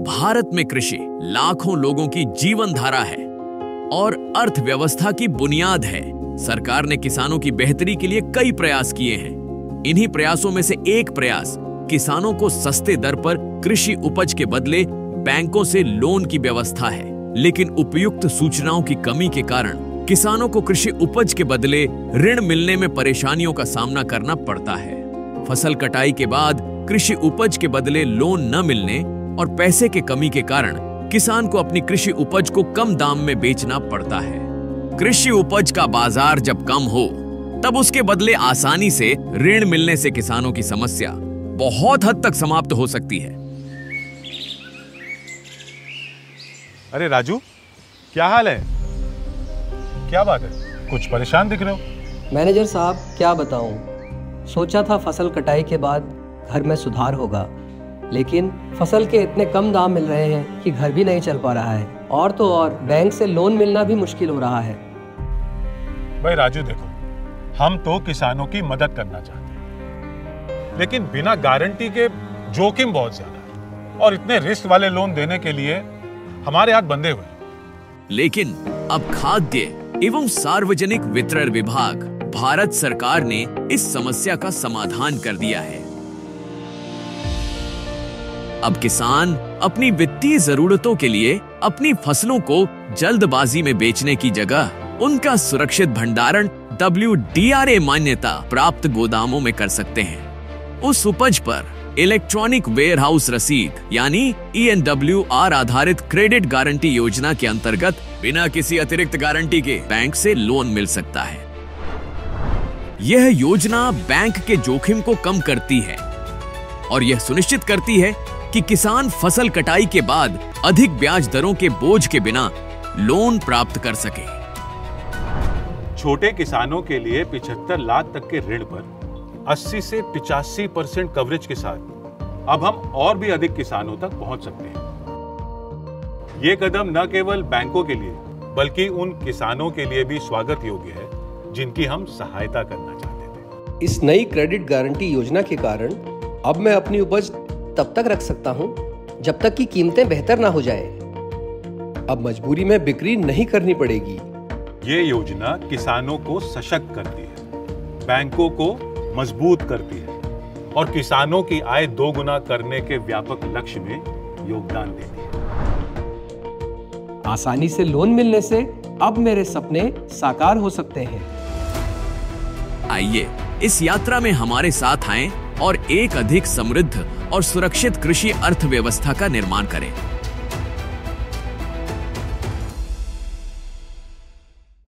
भारत में कृषि लाखों लोगों की जीवन धारा है और अर्थव्यवस्था की बुनियाद है। सरकार ने किसानों की बेहतरी के लिए कई प्रयास किए हैं। इन्हीं प्रयासों में से एक प्रयास किसानों को सस्ते दर पर कृषि उपज के बदले बैंकों से लोन की व्यवस्था है। लेकिन उपयुक्त सूचनाओं की कमी के कारण किसानों को कृषि उपज के बदले ऋण मिलने में परेशानियों का सामना करना पड़ता है। फसल कटाई के बाद कृषि उपज के बदले लोन न मिलने और पैसे के कमी के कारण किसान को अपनी कृषि उपज को कम दाम में बेचना पड़ता है। कृषि उपज का बाजार जब कम हो तब उसके बदले आसानी से ऋण मिलने से किसानों की समस्या बहुत हद तक समाप्त हो सकती है। अरे राजू, क्या हाल है? क्या बात है, कुछ परेशान दिख रहे हो? मैनेजर साहब, क्या बताऊं, सोचा था फसल कटाई के बाद घर में सुधार होगा, लेकिन फसल के इतने कम दाम मिल रहे हैं कि घर भी नहीं चल पा रहा है। और तो और बैंक से लोन मिलना भी मुश्किल हो रहा है। भाई राजू देखो, हम तो किसानों की मदद करना चाहते हैं, लेकिन बिना गारंटी के जोखिम बहुत ज्यादा है और इतने रिस्क वाले लोन देने के लिए हमारे हाथ बंधे हुए हैं। लेकिन अब खाद्य एवं सार्वजनिक वितरण विभाग भारत सरकार ने इस समस्या का समाधान कर दिया है। अब किसान अपनी वित्तीय जरूरतों के लिए अपनी फसलों को जल्दबाजी में बेचने की जगह उनका सुरक्षित भंडारण WDRA मान्यता प्राप्त गोदामों में कर सकते हैं। उस उपज पर इलेक्ट्रॉनिक वेयर हाउस रसीद यानी ENWR आधारित क्रेडिट गारंटी योजना के अंतर्गत बिना किसी अतिरिक्त गारंटी के बैंक से लोन मिल सकता है। यह योजना बैंक के जोखिम को कम करती है और यह सुनिश्चित करती है कि किसान फसल कटाई के बाद अधिक ब्याज दरों के बोझ के बिना लोन प्राप्त कर सके। छोटे किसानों के लिए 75 लाख तक के ऋण पर 80 से 85% कवरेज के साथ अब हम और भी अधिक किसानों तक पहुंच सकते हैं। ये कदम न केवल बैंकों के लिए बल्कि उन किसानों के लिए भी स्वागत योग्य है जिनकी हम सहायता करना चाहते थे। इस नई क्रेडिट गारंटी योजना के कारण अब मैं अपनी उपज तब तक रख सकता हूं जब तक कि कीमतें बेहतर ना हो जाए। अब मजबूरी में बिक्री नहीं करनी पड़ेगी। ये योजना किसानों को सशक्त करती है, बैंकों को मजबूत करती है और किसानों की आय दोगुना करने के व्यापक लक्ष्य में योगदान देती है। आसानी से लोन मिलने से अब मेरे सपने साकार हो सकते हैं। आइए इस यात्रा में हमारे साथ आएं और एक अधिक समृद्ध और सुरक्षित कृषि अर्थव्यवस्था का निर्माण करें।